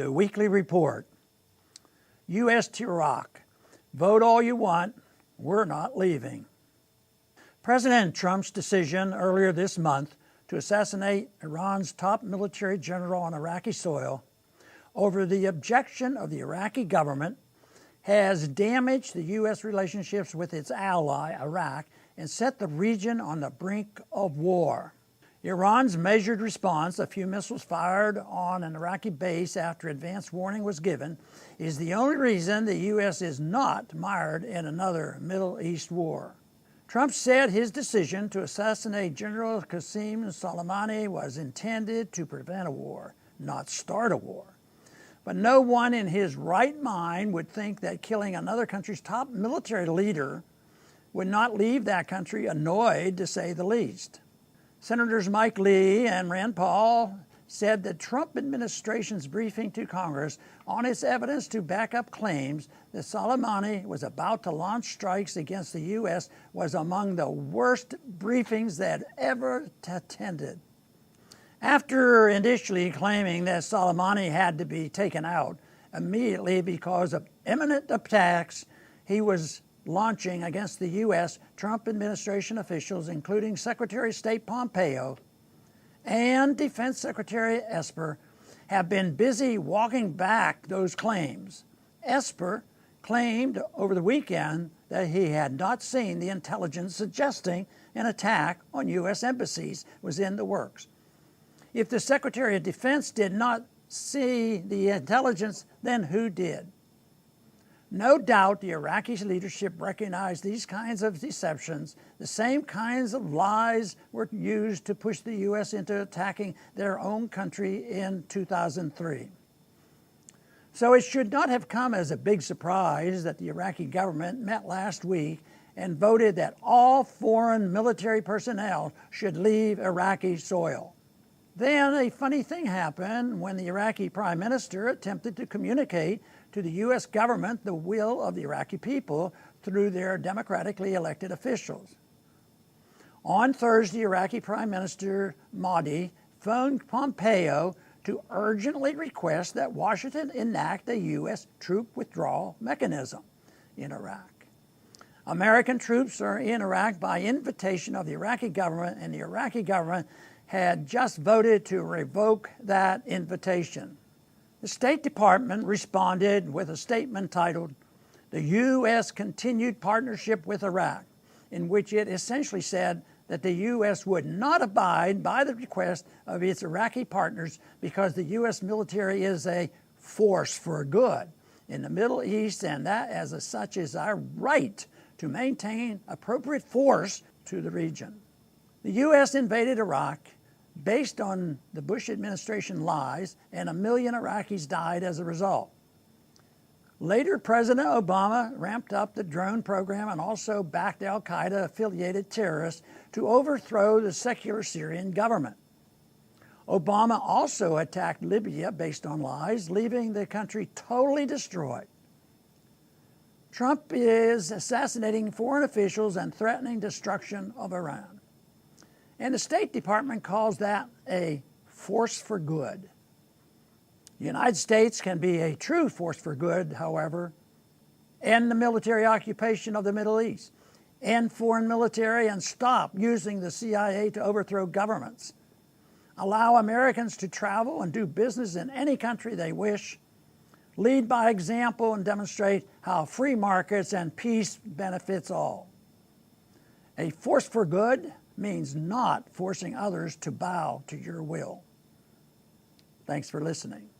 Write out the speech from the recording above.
The weekly report. U.S. to Iraq. Vote all you want, we're not leaving. President Trump's decision earlier this month to assassinate Iran's top military general on Iraqi soil over the objection of the Iraqi government has damaged the U.S. relationships with its ally, Iraq, and set the region on the brink of war. Iran's measured response, a few missiles fired on an Iraqi base after advance warning was given, is the only reason the U.S. is not mired in another Middle East war. Trump said his decision to assassinate General Qasem Soleimani was intended to prevent a war, not start a war. But no one in his right mind would think that killing another country's top military leader would not leave that country annoyed, to say the least. Senators Mike Lee and Rand Paul said the Trump administration's briefing to Congress on its evidence to back up claims that Soleimani was about to launch strikes against the U.S. was among the worst briefings they had ever attended. After initially claiming that Soleimani had to be taken out immediately because of imminent attacks he was launching against the U.S., Trump administration officials, including Secretary of State Pompeo and Defense Secretary Esper, have been busy walking back those claims. Esper claimed over the weekend that he had not seen the intelligence suggesting an attack on U.S. embassies was in the works. If the Secretary of Defense did not see the intelligence, then who did? No doubt the Iraqi leadership recognized these kinds of deceptions. The same kinds of lies were used to push the U.S. into attacking their own country in 2003. So it should not have come as a big surprise that the Iraqi government met last week and voted that all foreign military personnel should leave Iraqi soil. Then a funny thing happened when the Iraqi Prime Minister attempted to communicate to the U.S. government the will of the Iraqi people through their democratically elected officials. On Thursday, Iraqi Prime Minister Mahdi phoned Pompeo to urgently request that Washington enact a U.S. troop withdrawal mechanism in Iraq. American troops are in Iraq by invitation of the Iraqi government, and the Iraqi government had just voted to revoke that invitation. The State Department responded with a statement titled, "The U.S. Continued Partnership with Iraq," in which it essentially said that the U.S. would not abide by the request of its Iraqi partners because the U.S. military is a force for good in the Middle East, and that as such is our right to maintain appropriate force to the region. The U.S. invaded Iraq based on the Bush administration lies, and 1 million Iraqis died as a result. Later, President Obama ramped up the drone program and also backed al-Qaeda-affiliated terrorists to overthrow the secular Syrian government. Obama also attacked Libya based on lies, leaving the country totally destroyed. Trump is assassinating foreign officials and threatening destruction of Iran. And the State Department calls that a force for good. The United States can be a true force for good, however, end the military occupation of the Middle East, end foreign military, and stop using the CIA to overthrow governments. Allow Americans to travel and do business in any country they wish. Lead by example and demonstrate how free markets and peace benefits all. A force for good means not forcing others to bow to your will. Thanks for listening.